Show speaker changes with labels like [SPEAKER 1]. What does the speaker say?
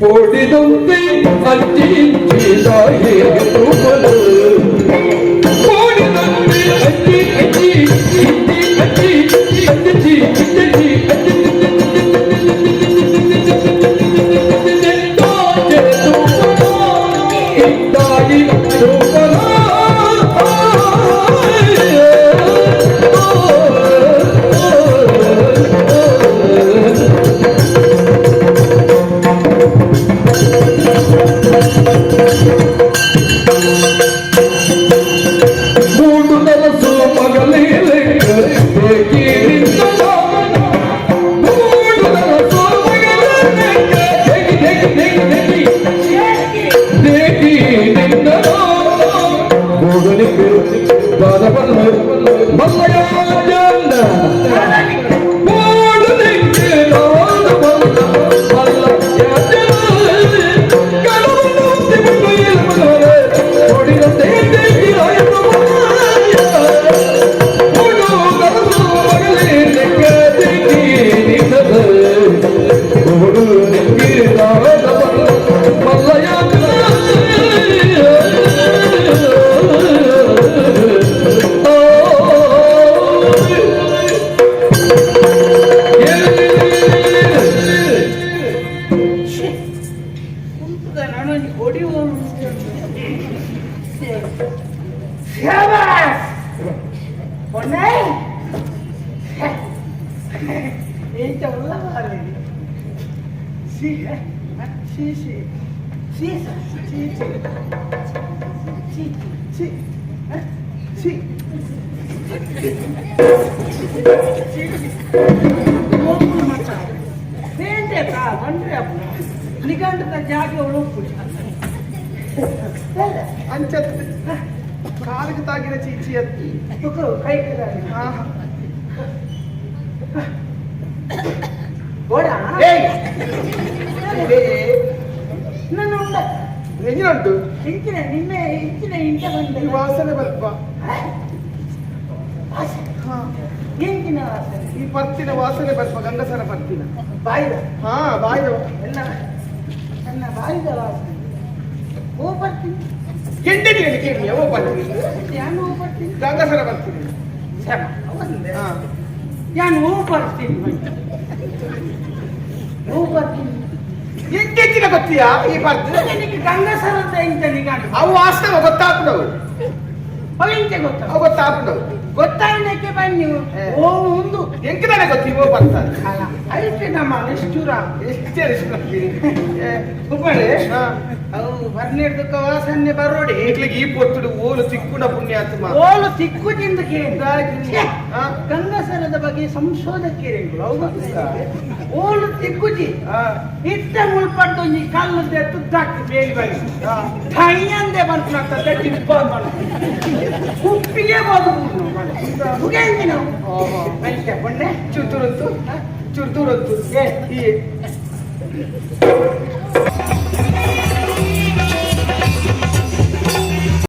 [SPEAKER 1] ಓಡಿದೊಂದೇ ಅಜ್ಜಿ ಸಾಹೇ ತುಮಲು ಓಡಿದೊಂದೇ ಅಜ್ಜಿ ಅಜ್ಜಿ ಅಜ್ಜಿ ಅಜ್ಜಿ ಅಜ್ಜಿ ಅಜ್ಜಿ
[SPEAKER 2] ಕಾಲಿಗೆ ತಾಗಿನ ಚೀಚಿ ಎತ್ತಿ
[SPEAKER 1] ಕೈ
[SPEAKER 2] ನೆಂಜಿನುಂಟು
[SPEAKER 1] ನಿನ್ನೆ ಇಂಚಿನ ಇಂಚ ಬಂದ
[SPEAKER 2] ವಾಸನೆ ಬಲ್ಪ
[SPEAKER 1] ಎಂಚಿನ ವಾಸನೆ
[SPEAKER 2] ಈ ಪರ್ತಿನ ವಾಸನೆ ಬಲ್ಪ ಗಂಡಸರ ಪರ್ತಿನ
[SPEAKER 1] ಬಾಯಿದ
[SPEAKER 2] ಹಾ ಬಾಯಿದ
[SPEAKER 1] ನನ್ನ ಬಾಯಿದ ವಾಸನೆ ಓ ಬರ್ತೀನಿ
[SPEAKER 2] ಎಂಟನೇ ಕೇಳಿ ಯಾವ ಬರ್ತೀನಿ
[SPEAKER 1] ಯಾನು ಬರ್ತೀನಿ
[SPEAKER 2] ಗಂಡಸರ ಬರ್ತೀನಿ
[SPEAKER 1] ಯಾನು ಬರ್ತೀನಿ ಹೂ ಬರ್ತೀನಿ
[SPEAKER 2] ಎಂಟೆಂಚಿನ ಗೊತ್ತೀಯಾ ಈ ಬರ್ತೀನಿ
[SPEAKER 1] ನಿನಗೆ ಗಂಡಸರದ ಇಂಚ ನಿಗಾಡು
[SPEAKER 2] ಅವು ವಾಸ್ತವ ಗೊತ್ತಾಗ್ಬಿಡವು
[SPEAKER 1] ಇಂಚೆ
[SPEAKER 2] ಅವು ಗೊತ್ತಾಗ್ಬಿಡವು
[SPEAKER 1] ಗೊತ್ತಾಗಲಿಕ್ಕೆ ಬನ್ನಿ ಓ ಒಂದು
[SPEAKER 2] ಎಂಕಿದಾನೆ ಗೊತ್ತೀವೋ ಬರ್ತಾರೆ
[SPEAKER 1] ಅದಕ್ಕೆ ನಮ್ಮ ನಿಷ್ಠುರ ಕುಪ್ಪಳೆ ಅವು ಬರ್ನಿಡ್ದಕ್ಕ ವಾಸನೆ ಬರೋಡಿ
[SPEAKER 2] ಈ ಪೊತ್ತುಡು ಓಲು ತಿಕ್ಕುಡ ಪುಣ್ಯಾತ್ಮ
[SPEAKER 1] ಓಲು ತಿಕ್ಕುದಿಂದ ಗಂಗಸರದ ಬಗ್ಗೆ ಸಂಶೋಧಕ್ಕೆ ಓಲು ತಿಕ್ಕುಜಿ ಇಟ್ಟ ಮುಳ್ಪಟ್ಟು ಈ ಕಲ್ಲದೆ ತುದ್ದಾಕಿ ಬೇಲಿ ಬಳಿ ಠೈಯಂದೆ ಬಂತು ಕುಪ್ಪಿಗೆ ಬದುಕು
[SPEAKER 2] ಚುರ್ತೂರಂತು ಚುರ್ತೂರಂತು